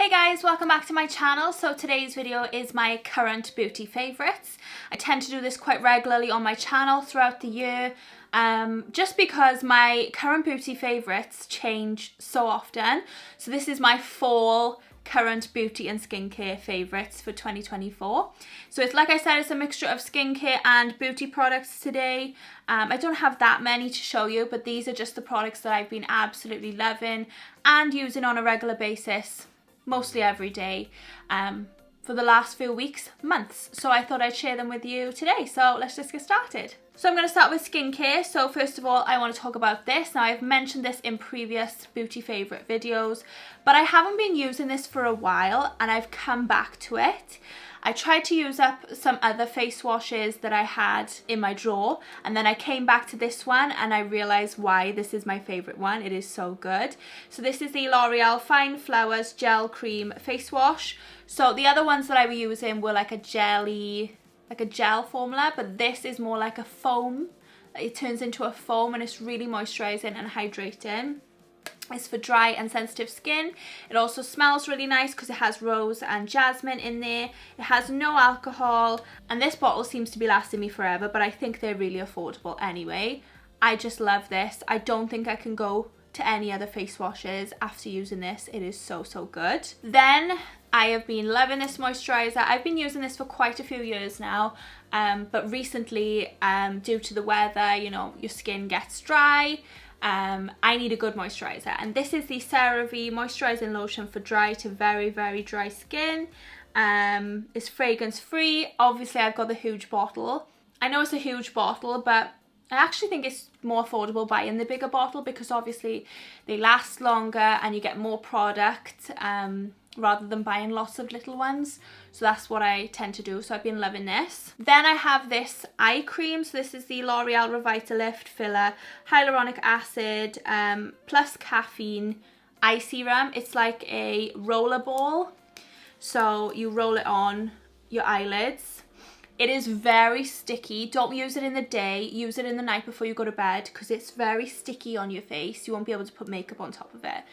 Hey guys, welcome back to my channel. So today's video is my current beauty favourites. I tend to do this quite regularly on my channel throughout the year, just because my current beauty favourites change so often. So this is my fall current beauty and skincare favourites for 2024. So it's, like I said, it's a mixture of skincare and beauty products today. I don't have that many to show you, but these are just the products that I've been absolutely loving and using on a regular basis, mostly every day, for the last few weeks, months. So I thought I'd share them with you today. So let's just get started. So I'm going to start with skincare. So first of all, I want to talk about this. Now, I've mentioned this in previous beauty favourite videos, but I haven't been using this for a while and I've come back to it. I tried to use up some other face washes that I had in my drawer, and then I came back to this one and I realised why this is my favourite one. It is so good. So this is the L'Oreal Fine Flowers Gel Cream Face Wash. So the other ones that I were using were like a gel formula, but this is more like a foam. It turns into a foam and it's really moisturising and hydrating. It's for dry and sensitive skin. It also smells really nice because it has rose and jasmine in there. It has no alcohol, and this bottle seems to be lasting me forever, but I think they're really affordable anyway. I just love this. I don't think I can go to any other face washes after using this. It is so good. Then I have been loving this moisturiser. I've been using this for quite a few years now, but recently, due to the weather, you know, your skin gets dry. I need a good moisturiser, and this is the CeraVe moisturising lotion for dry to very dry skin. It's fragrance free. Obviously I've got the huge bottle. I know it's a huge bottle, but I actually think it's more affordable buying the bigger bottle because obviously they last longer and you get more product rather than buying lots of little ones. So that's what I tend to do. So I've been loving this. Then I have this eye cream. So this is the L'Oreal Revitalift Filler Hyaluronic Acid plus Caffeine Eye Serum. It's like a roller ball. So you roll it on your eyelids. It is very sticky. Don't use it in the day. Use it in the night before you go to bed because it's very sticky on your face. You won't be able to put makeup on top of it.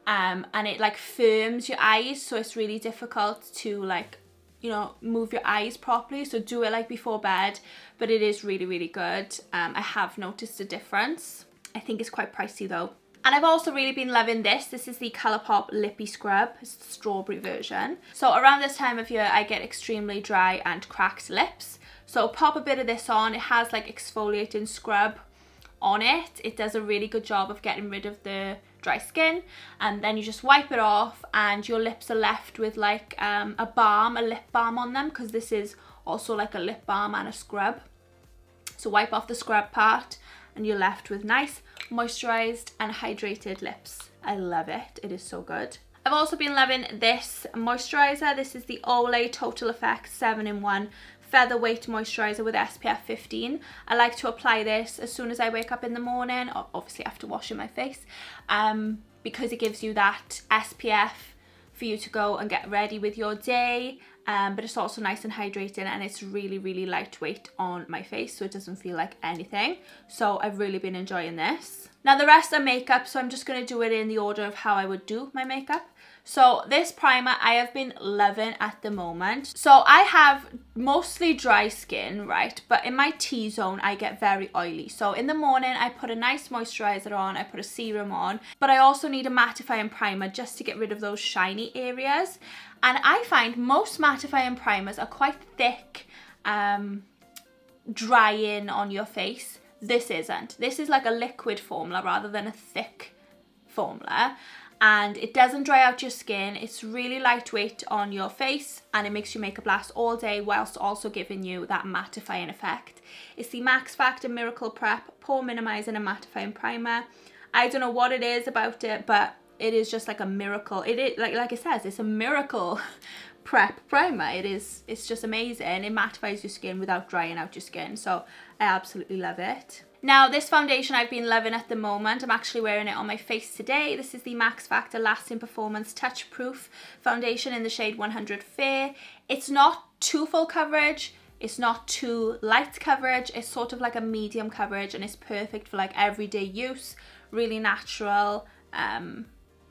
And it like firms your eyes, so it's really difficult to, like, you know, move your eyes properly. So do it like before bed, but it is really good. I have noticed a difference. I think it's quite pricey though. And I've also really been loving this. This is the Colourpop Lippy Scrub. It's the strawberry version. So around this time of year, I get extremely dry and cracked lips. So pop a bit of this on. It has like exfoliating scrub on it. It does a really good job of getting rid of the dry skin, and then you just wipe it off and your lips are left with like a lip balm on them, because this is also like a lip balm and a scrub. So wipe off the scrub part and you're left with nice moisturized and hydrated lips. I love it. It is so good. I've also been loving this moisturizer. This is the Olay Total Effect 7-in-1 Featherweight Moisturizer with SPF 15. I like to apply this as soon as I wake up in the morning, obviously after washing my face, because it gives you that SPF for you to go and get ready with your day, but it's also nice and hydrating, and it's really lightweight on my face, so it doesn't feel like anything. So I've really been enjoying this. Now the rest are makeup, so I'm just going to do it in the order of how I would do my makeup. So this primer I have been loving at the moment. So I have mostly dry skin, right? But in my T-zone, I get very oily. So in the morning, I put a nice moisturizer on, I put a serum on, but I also need a mattifying primer just to get rid of those shiny areas. And I find most mattifying primers are quite thick, drying on your face. This isn't. This is like a liquid formula rather than a thick formula. And it doesn't dry out your skin. It's really lightweight on your face, and it makes your makeup last all day whilst also giving you that mattifying effect. It's the Max Factor Miracle Prep Pore Minimizing and Mattifying Primer. I don't know what it is about it, but it is just like a miracle. It is, like it says, it's a miracle prep primer. It's just amazing. It mattifies your skin without drying out your skin. So I absolutely love it. Now this foundation I've been loving at the moment. I'm actually wearing it on my face today. This is the Max Factor Lasting Performance Touch Proof Foundation in the shade 100 Fair. It's not too full coverage. It's not too light coverage. It's sort of like a medium coverage, and it's perfect for like everyday use. Really natural.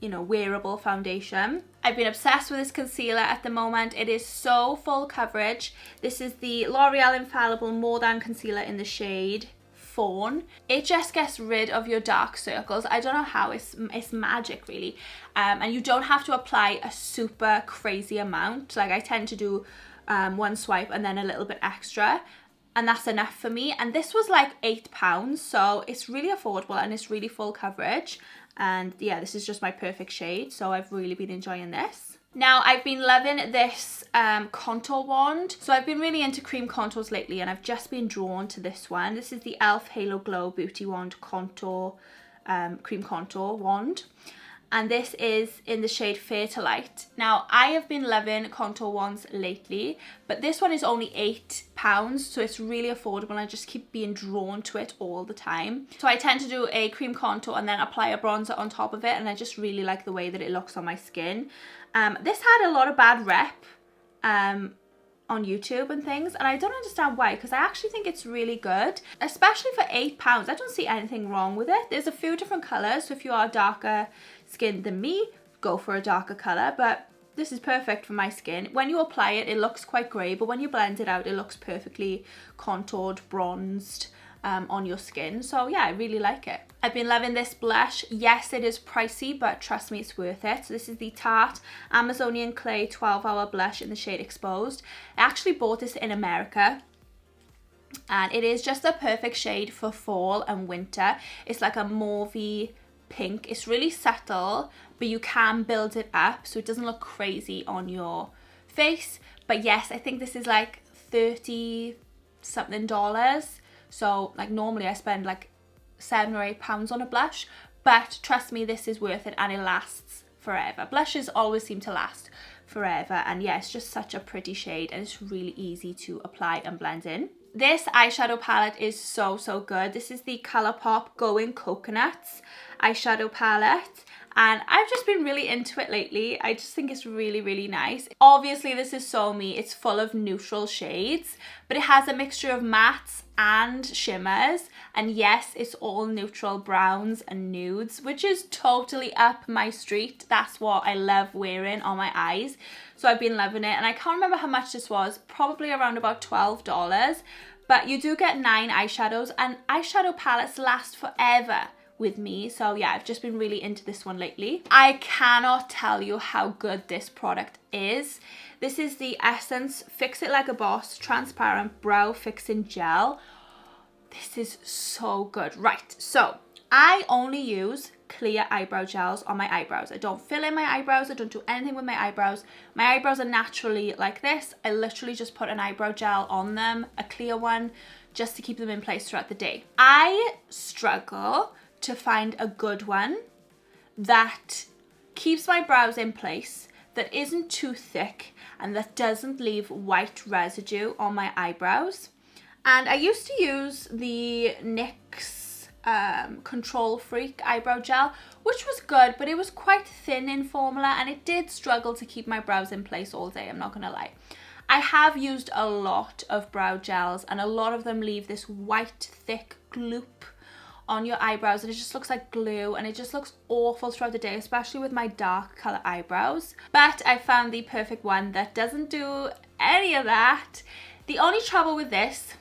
you know, wearable foundation. I've been obsessed with this concealer at the moment. It is so full coverage. This is the L'Oreal Infallible More Than Concealer in the shade Fawn. It just gets rid of your dark circles. I don't know how, it's magic really. And you don't have to apply a super crazy amount. Like I tend to do one swipe and then a little bit extra, and that's enough for me. And this was like £8, so it's really affordable and it's really full coverage. And yeah, this is just my perfect shade, so I've really been enjoying this. Now I've been loving this contour wand. So I've been really into cream contours lately, and I've just been drawn to this one. This is the e.l.f. Halo Glow Beauty Wand Contour Cream Contour Wand. And this is in the shade Fair to Light. Now, I have been loving contour wands lately, but this one is only £8, so it's really affordable, and I just keep being drawn to it all the time. So I tend to do a cream contour and then apply a bronzer on top of it, and I just really like the way that it looks on my skin. This had a lot of bad rep on YouTube and things, and I don't understand why, because I actually think it's really good, especially for £8. I don't see anything wrong with it. There's a few different colours, so if you are darker skinned than me, go for a darker colour, but this is perfect for my skin. When you apply it, it looks quite grey, but when you blend it out, it looks perfectly contoured, bronzed on your skin. So yeah, I really like it. I've been loving this blush. Yes, it is pricey, but trust me, it's worth it. So this is the Tarte Amazonian Clay 12-Hour Blush in the shade Exposed. I actually bought this in America, and it is just a perfect shade for fall and winter. It's like a mauvey pink. It's really subtle, but you can build it up so it doesn't look crazy on your face. But yes, I think this is like $30 something. So like normally I spend like £7 or £8 on a blush, but trust me, this is worth it, and it lasts forever. Blushes always seem to last forever, and yeah, it's just such a pretty shade, and it's really easy to apply and blend in. This eyeshadow palette is so good. This is the Colourpop Going Coconuts eyeshadow palette, and I've just been really into it lately. I just think it's really nice. Obviously this is so me, it's full of neutral shades, but it has a mixture of mattes and shimmers, and yes, it's all neutral browns and nudes, which is totally up my street. That's what I love wearing on my eyes, so I've been loving it. And I can't remember how much this was, probably around about $12, but you do get 9 eyeshadows, and eyeshadow palettes last forever with me. So yeah, I've just been really into this one lately. I cannot tell you how good this product is. This is the Essence Fix It Like a Boss Transparent Brow Fixing Gel. This is so good. Right, so I only use clear eyebrow gels on my eyebrows. I don't fill in my eyebrows. I don't do anything with my eyebrows. My eyebrows are naturally like this. I literally just put an eyebrow gel on them, a clear one, just to keep them in place throughout the day. I struggle to find a good one that keeps my brows in place, that isn't too thick, and that doesn't leave white residue on my eyebrows. And I used to use the NYX Control Freak eyebrow gel, which was good, but it was quite thin in formula, and it did struggle to keep my brows in place all day, I'm not gonna lie. I have used a lot of brow gels, and a lot of them leave this white thick gloop on your eyebrows, and it just looks like glue, and it just looks awful throughout the day, especially with my dark color eyebrows. But I found the perfect one that doesn't do any of that. The only trouble with this,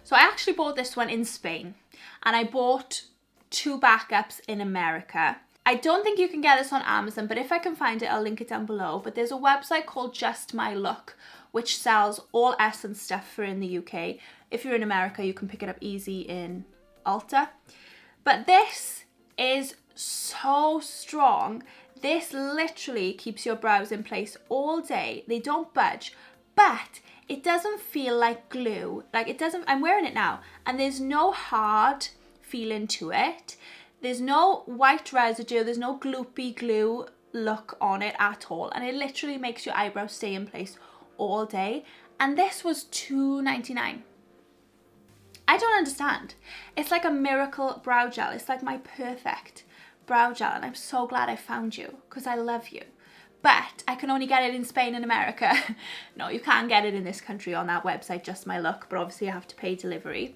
so I actually bought this one in Spain, and I bought 2 backups in America. I don't think you can get this on Amazon, but if I can find it, I'll link it down below. But there's a website called Just My Look, which sells all Essence stuff for in the UK. If you're in America, you can pick it up easy in Ulta. But this is so strong. This literally keeps your brows in place all day. They don't budge, but it doesn't feel like glue. Like it doesn't, I'm wearing it now, and there's no hard feeling to it. There's no white residue, there's no gloopy glue look on it at all. And it literally makes your eyebrows stay in place all day. And this was $2.99. I don't understand. It's like a miracle brow gel. It's like my perfect brow gel, and I'm so glad I found you, because I love you. But I can only get it in Spain and America. No, you can't get it in this country on that website, Just My Look, but obviously you have to pay delivery.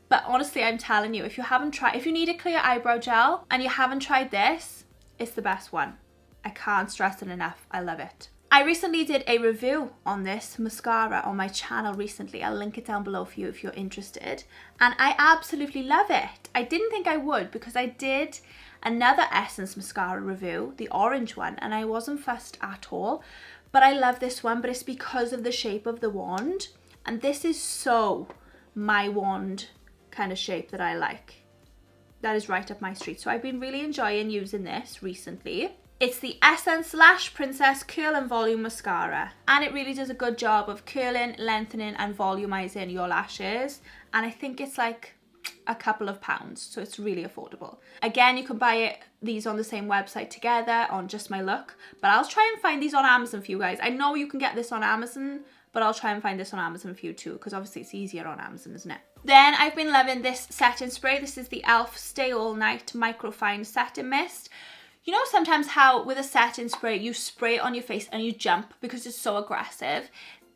But honestly, I'm telling you, if you need a clear eyebrow gel and you haven't tried this, it's the best one. I can't stress it enough. I love it. I recently did a review on this mascara on my channel recently. I'll link it down below for you if you're interested. And I absolutely love it. I didn't think I would because I did another Essence mascara review, the orange one, and I wasn't fussed at all. But I love this one, but it's because of the shape of the wand. And this is so my wand kind of shape that I like. That is right up my street. So I've been really enjoying using this recently. It's the Essence Lash Princess Curl and Volume Mascara, and it really does a good job of curling, lengthening and volumizing your lashes, and I think it's like a couple of pounds, so it's really affordable. Again, you can buy these on the same website together on Just My Look, but I'll try and find these on Amazon for you guys. I know you can get this on Amazon, but I'll try and find this on Amazon for you too, because obviously it's easier on Amazon, isn't it? Then I've been loving this setting spray. This is the e.l.f. Stay All Night Microfine Setting Mist. You know sometimes how with a setting spray you spray it on your face and you jump because it's so aggressive?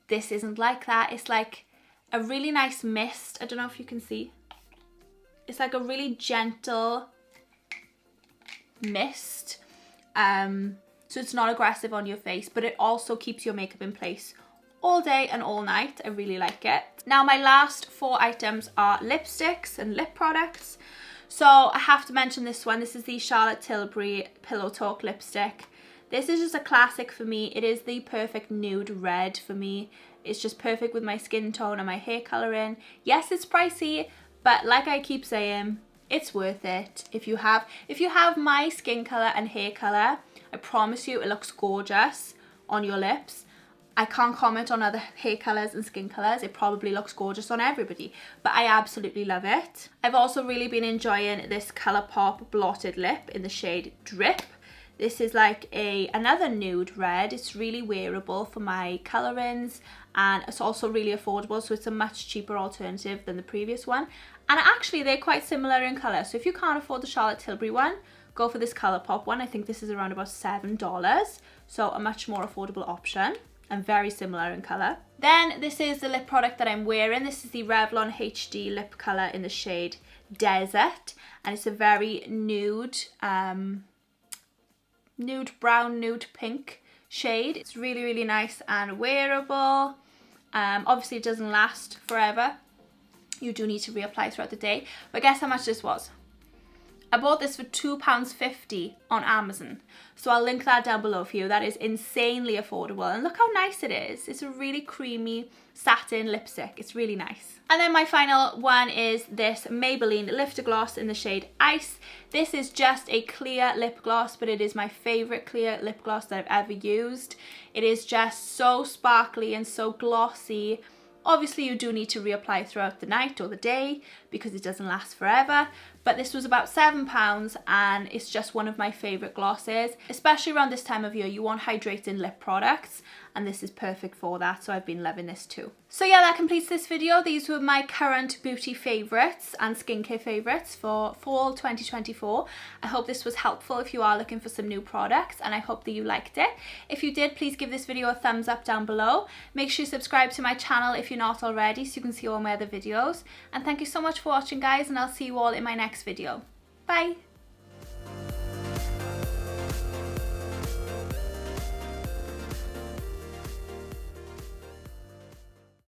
This isn't like that. It's like a really nice mist. I don't know if you can see. It's like a really gentle mist. So it's not aggressive on your face, but it also keeps your makeup in place all day and all night. I really like it. Now my last 4 items are lipsticks and lip products. So I have to mention this one. This is the Charlotte Tilbury Pillow Talk lipstick. This is just a classic for me. It is the perfect nude red for me. It's just perfect with my skin tone and my hair colouring. Yes, it's pricey, but like I keep saying, it's worth it. If you have my skin colour and hair colour, I promise you it looks gorgeous on your lips. I can't comment on other hair colours and skin colours. It probably looks gorgeous on everybody, but I absolutely love it. I've also really been enjoying this Colourpop Blotted Lip in the shade Drip. This is like another nude red. It's really wearable for my colourings, and it's also really affordable, so it's a much cheaper alternative than the previous one. And actually they're quite similar in colour, so if you can't afford the Charlotte Tilbury one, go for this Colourpop one. I think this is around about $7, so a much more affordable option. And very similar in colour. Then this is the lip product that I'm wearing. This is the Revlon HD lip colour in the shade Desert, and it's a very nude, nude brown, nude pink shade. It's really, really nice and wearable. Obviously it doesn't last forever. You do need to reapply throughout the day. But guess how much this was? I bought this for £2.50 on Amazon. So I'll link that down below for you. That is insanely affordable. And look how nice it is. It's a really creamy satin lipstick. It's really nice. And then my final one is this Maybelline Lifter Gloss in the shade Ice. This is just a clear lip gloss, but it is my favourite clear lip gloss that I've ever used. It is just so sparkly and so glossy. Obviously you do need to reapply throughout the night or the day because it doesn't last forever, but this was about £7 and it's just one of my favourite glosses. Especially around this time of year, you want hydrating lip products and this is perfect for that, so I've been loving this too. So yeah, that completes this video. These were my current beauty favourites and skincare favourites for fall 2024. I hope this was helpful if you are looking for some new products, and I hope that you liked it. If you did, please give this video a thumbs up down below. Make sure you subscribe to my channel if you're not already so you can see all my other videos. And thank you so much for watching guys, and I'll see you all in my next video. Bye!